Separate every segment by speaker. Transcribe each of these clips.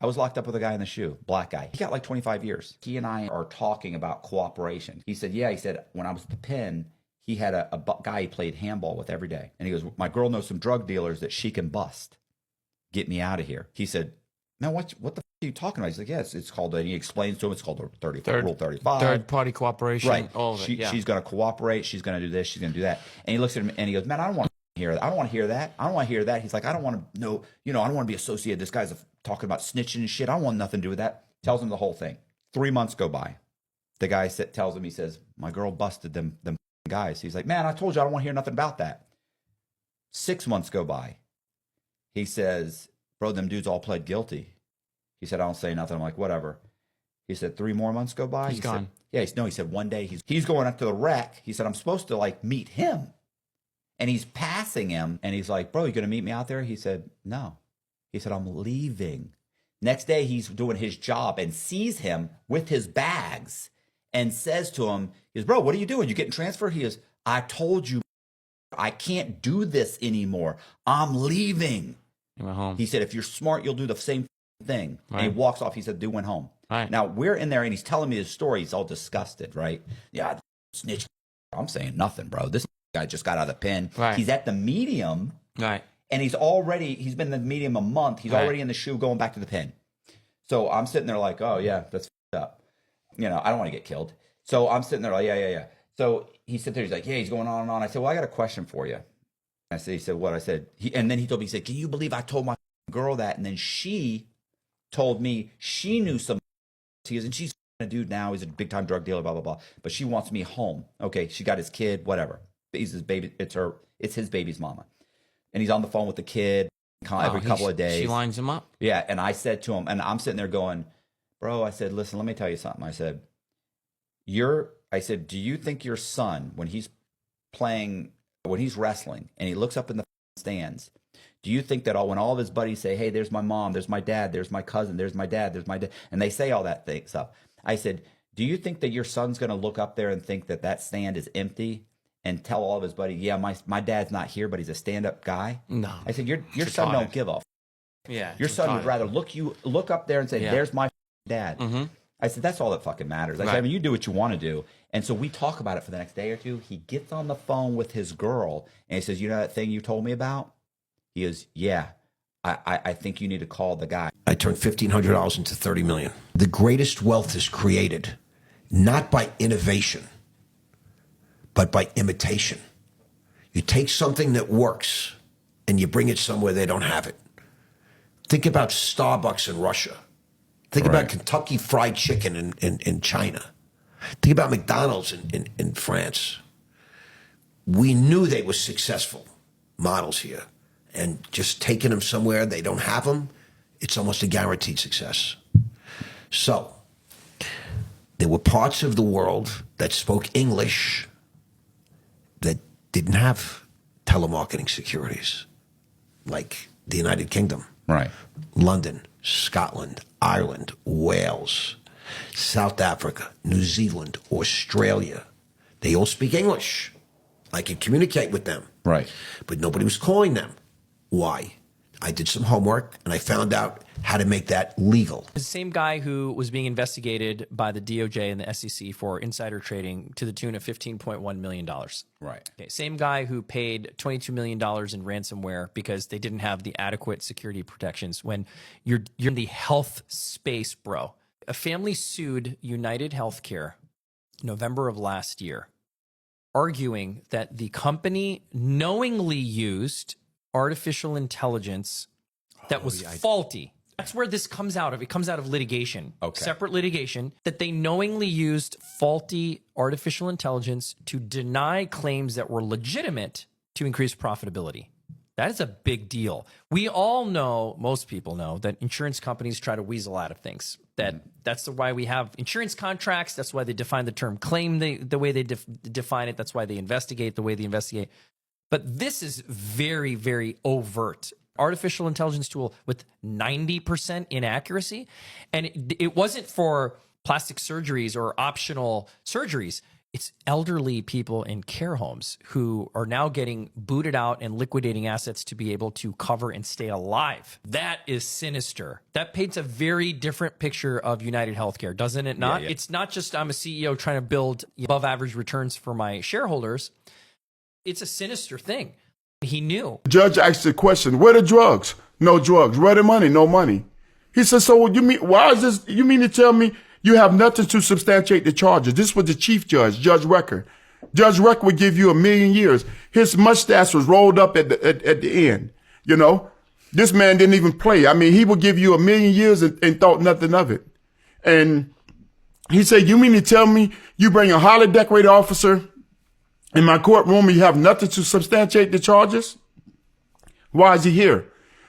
Speaker 1: I was locked up with a guy in the shoe, black guy. He got like 25 years. He and I are talking about cooperation. He said, yeah, he said, when I was at the pen, he had a guy he played handball with every day. And he goes, my girl knows some drug dealers that she can bust. Get me out of here. He said, no, what the are you talking about? He's like, yes, it's called, and he explains to him, it's called Rule 35.
Speaker 2: Third party cooperation.
Speaker 1: Right.
Speaker 2: All of it.
Speaker 1: She's going to cooperate. She's going to do this. She's going to do that. And he looks at him and he goes, man, I don't want to hear that. I don't want to hear that. I don't want to hear that. He's like, I don't want to know, I don't want to be associated. This guy's talking about snitching and shit. I don't want nothing to do with that. Tells him the whole thing. 3 months go by. The guy tells him, he says, my girl busted them guys. He's like, man, I told you I don't want to hear nothing about that. 6 months go by. He says, bro, them dudes all pled guilty. He said, I don't say nothing. I'm like, whatever. He said, 3 more months go by.
Speaker 2: He's gone.
Speaker 1: He said, one day he's going up to the wreck. He said, I'm supposed to meet him. And he's passing him. And he's like, bro, you going to meet me out there? He said, no. He said, I'm leaving. Next day, he's doing his job and sees him with his bags and says to him, he goes, bro, what are you doing? You getting transferred? He goes, I told you I can't do this anymore. I'm leaving.
Speaker 2: He went home.
Speaker 1: He said, if you're smart, you'll do the same thing.
Speaker 2: Right.
Speaker 1: And he walks off. He said, dude went home.
Speaker 2: Right.
Speaker 1: Now, we're in there and he's telling me his story. He's all disgusted, right? Yeah, snitch. I'm saying nothing, bro. This guy just got out of the pen.
Speaker 2: Right.
Speaker 1: He's at the medium.
Speaker 2: Right.
Speaker 1: And he's been in the medium a month. He's already in the shoe going back to the pen. So I'm sitting there like, oh, yeah, that's up. I don't want to get killed. So I'm sitting there like, yeah. So he sits there. He's like, yeah, he's going on and on. I said, well, I got a question for you. He said, what? I said, and then he told me, he said, can you believe I told my girl that? And then she told me she knew some. He goes, and she's a dude now. He's a big time drug dealer, blah, blah, blah. But she wants me home. Okay, she got his kid, whatever. He's his baby. It's his baby's mama. And he's on the phone with the kid every couple of days.
Speaker 2: She lines him up.
Speaker 1: Yeah. And I said to him, and I'm sitting there going, bro, I said, listen, let me tell you something. I said, do you think your son, when he's wrestling and he looks up in the stands, do you think that when all of his buddies say, hey, there's my mom, there's my dad, there's my cousin, there's my dad, there's my dad, and they say all that stuff. I said, do you think that your son's going to look up there and think that stand is empty and tell all of his buddies, yeah, my dad's not here, but he's a stand-up guy?
Speaker 2: No.
Speaker 1: I said, your son don't give a f-.
Speaker 2: Yeah.
Speaker 1: Your son would rather look up there and say, there's my dad.
Speaker 2: Mm-hmm.
Speaker 1: I said, that's all that fucking matters. I said, you do what you want to do. And so we talk about it for the next day or two. He gets on the phone with his girl and he says, you know that thing you told me about? He goes, yeah, I think you need to call the guy.
Speaker 3: I turned $1,500 into $30 million. The greatest wealth is created not by innovation, but by imitation. You take something that works and you bring it somewhere they don't have it. Think about Starbucks in Russia. Think about Kentucky Fried Chicken in China. Think about McDonald's in France. We knew they were successful models here. And just taking them somewhere they don't have them, it's almost a guaranteed success. So there were parts of the world that spoke English that didn't have telemarketing securities, like the United Kingdom, London, Scotland, Ireland, Wales, South Africa, New Zealand, Australia. They all speak English. I can communicate with them.
Speaker 1: Right.
Speaker 3: But nobody was calling them. Why? I did some homework and I found out how to make that legal.
Speaker 4: The same guy who was being investigated by the DOJ and the SEC for insider trading to the tune of $15.1 million.
Speaker 1: Right.
Speaker 4: Okay, same guy who paid $22 million in ransomware because they didn't have the adequate security protections. When you're in the health space, bro. A family sued United Healthcare November of last year, arguing that the company knowingly used artificial intelligence that was faulty. That's where this comes out of. It comes out of litigation, separate litigation, that they knowingly used faulty artificial intelligence to deny claims that were legitimate to increase profitability. That is a big deal. We all know, most people know, that insurance companies try to weasel out of things. That's why we have insurance contracts. That's why they define the term claim the way they define it. That's why they investigate the way they investigate. But this is very, very overt. Artificial intelligence tool with 90% inaccuracy. And it wasn't for plastic surgeries or optional surgeries. It's elderly people in care homes who are now getting booted out and liquidating assets to be able to cover and stay alive. That is sinister. That paints a very different picture of United Healthcare, doesn't it not?
Speaker 1: Yeah.
Speaker 4: It's not just I'm a CEO trying to build above average returns for my shareholders. It's a sinister thing. He knew.
Speaker 5: The judge asked the question, where the drugs? No drugs. Where the money? No money. He said, so you mean, why is this, you mean to tell me you have nothing to substantiate the charges? This was the chief judge, Judge Recker. Judge Recker would give you 1,000,000 years. His mustache was rolled up at the end. You know, this man didn't even play. I mean, he would give you 1,000,000 years and thought nothing of it. And he said, you mean to tell me you bring a highly decorated officer in my courtroom and you have nothing to substantiate the charges? Why is he here?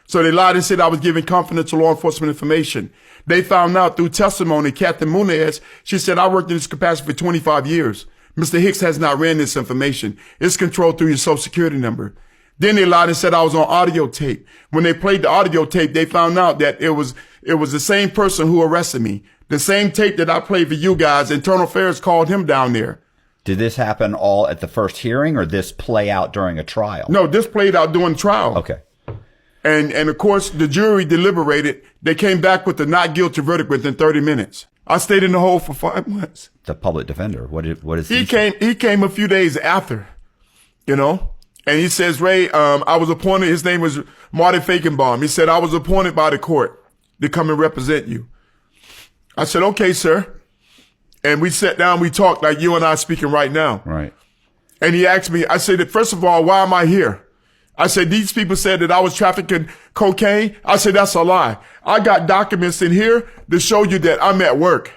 Speaker 5: So they lied and said I was giving confidential law enforcement information. They found out through testimony, Catherine Munez, she said, I worked in this capacity for 25 years. Mr. Hicks has not ran this information. It's controlled through your social security number. Then they lied and said I was on audio tape. When they played the audio tape, they found out that it was the same person who arrested me. The same tape that I played for you guys, Internal Affairs called him down there.
Speaker 1: Did this happen all at the first hearing or this play out during a trial?
Speaker 5: No, this played out during trial.
Speaker 1: Okay.
Speaker 5: And of course, the jury deliberated. They came back with a not guilty verdict within 30 minutes. I stayed in the hole for 5 months.
Speaker 1: The public defender. What is
Speaker 5: He came a few days after, you know, and he says, Ray, I was appointed. His name was Marty Fakenbaum. He said, I was appointed by the court to come and represent you. I said, okay, sir. And we sat down, we talked like you and I speaking right now.
Speaker 1: Right.
Speaker 5: And he asked me, I said, first of all, why am I here? I said, these people said that I was trafficking cocaine. I said, that's a lie. I got documents in here to show you that I'm at work.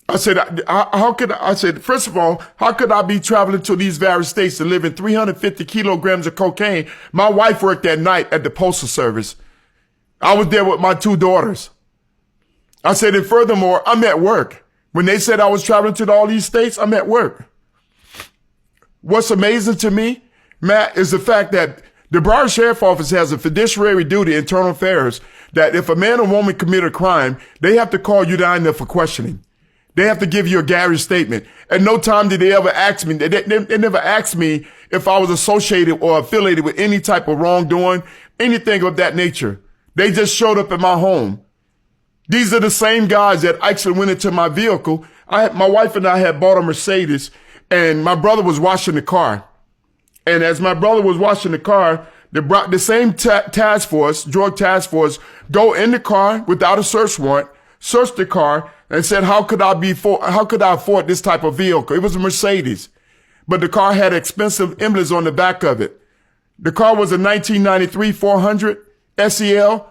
Speaker 5: I said, I said, first of all, how could I be traveling to these various states and living 350 kilograms of cocaine? My wife worked that night at the Postal Service. I was there with my 2 daughters. I said, and furthermore, I'm at work. When they said I was traveling to all these states, I'm at work. What's amazing to me, Matt, is the fact that the Broward Sheriff Office has a fiduciary duty, Internal Affairs, that if a man or woman commit a crime, they have to call you down there for questioning. They have to give you a garage statement. At no time did they ever ask me, they never asked me if I was associated or affiliated with any type of wrongdoing, anything of that nature. They just showed up at my home. These are the same guys that actually went into my vehicle. My wife and I had bought a Mercedes, and my brother was washing the car. And as my brother was washing the car, the same task force, drug task force, go in the car without a search warrant, searched the car, and said, how could I afford this type of vehicle? It was a Mercedes, but the car had expensive emblems on the back of it. The car was a 1993 400 SEL,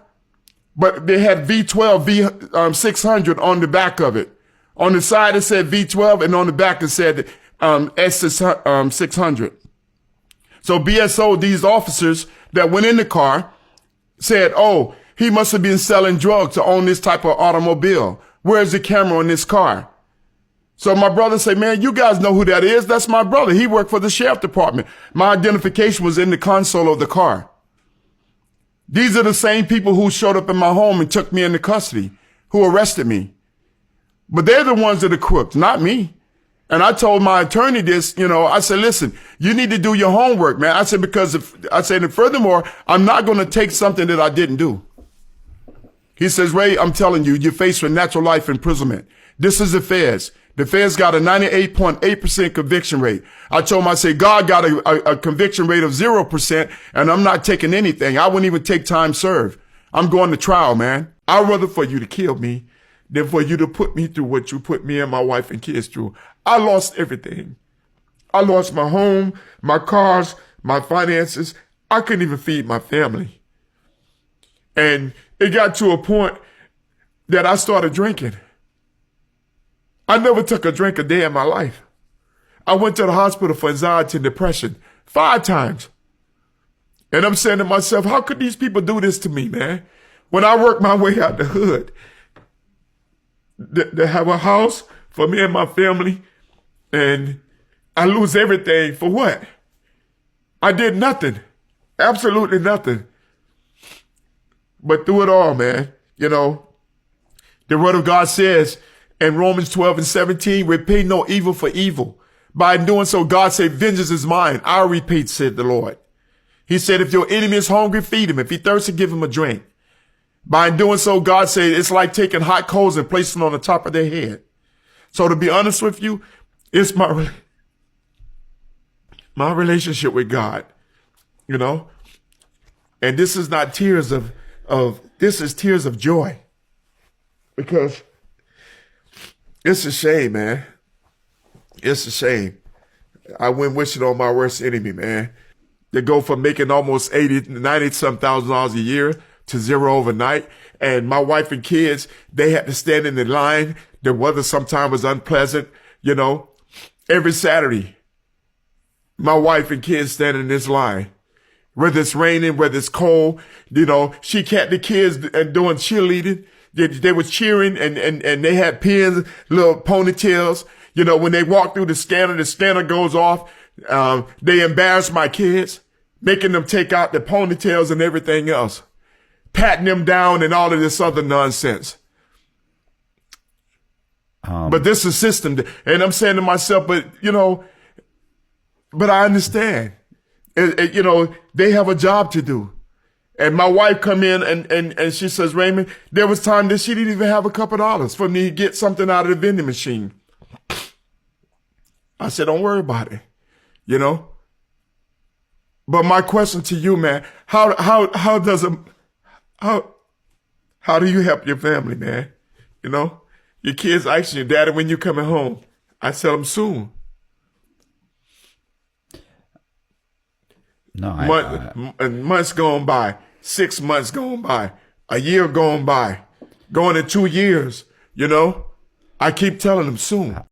Speaker 5: but they had V12 600 on the back of it. On the side it said V12, and on the back it said S600. So BSO, these officers that went in the car said, oh, he must have been selling drugs to own this type of automobile. Where's the camera on this car? So my brother said, man, you guys know who that is. That's my brother. He worked for the sheriff department. My identification was in the console of the car. These are the same people who showed up in my home and took me into custody, who arrested me. But they're the ones that are crooks, not me. And I told my attorney this, you know, I said, listen, you need to do your homework, man. I said, because and furthermore, I'm not going to take something that I didn't do. He says, Ray, I'm telling you, you're faced with natural life imprisonment. This is the feds. The feds got a 98.8% conviction rate. I told him, I said, God got a conviction rate of 0%, and I'm not taking anything. I wouldn't even take time served. I'm going to trial, man. I'd rather for you to kill me than for you to put me through what you put me and my wife and kids through. I lost everything. I lost my home, my cars, my finances. I couldn't even feed my family. And it got to a point that I started drinking. I never took a drink a day in my life. I went to the hospital for anxiety and depression 5 times. And I'm saying to myself, how could these people do this to me, man? When I worked my way out the hood, to have a house for me and my family, and I lose everything for what? I did nothing. Absolutely nothing. But through it all, man, you know, the word of God says in Romans 12:17, repay no evil for evil. By doing so, God said, vengeance is mine. I'll repay, said the Lord. He said, if your enemy is hungry, feed him. If he thirsty, give him a drink. By doing so, God said, it's like taking hot coals and placing them on the top of their head. So to be honest with you, it's my relationship with God, you know, and this is not tears this is tears of joy, because it's a shame, man. It's a shame. I wouldn't wish it on my worst enemy, man. They go from making almost 80, 90 some $1,000s a year to zero overnight. And my wife and kids, they had to stand in the line. The weather sometimes was unpleasant, you know. Every Saturday, my wife and kids stand in this line. Whether it's raining, whether it's cold, you know, she kept the kids and doing cheerleading. They were cheering and they had pins, little ponytails. You know, when they walk through the scanner goes off. They embarrass my kids, making them take out the ponytails and everything else, patting them down and all of this other nonsense. But this is system. And I'm saying to myself, but I understand. You know, they have a job to do. And my wife come in and she says, Raymond, there was time that she didn't even have a couple dollars for me to get something out of the vending machine. I said, don't worry about it, you know. But my question to you, man, how do you help your family, man? You know, your kids ask you, Daddy, when you coming home? I tell them soon.
Speaker 1: No,
Speaker 5: months going by, 6 months going by, a year going by, going to 2 years, you know. I keep telling them soon.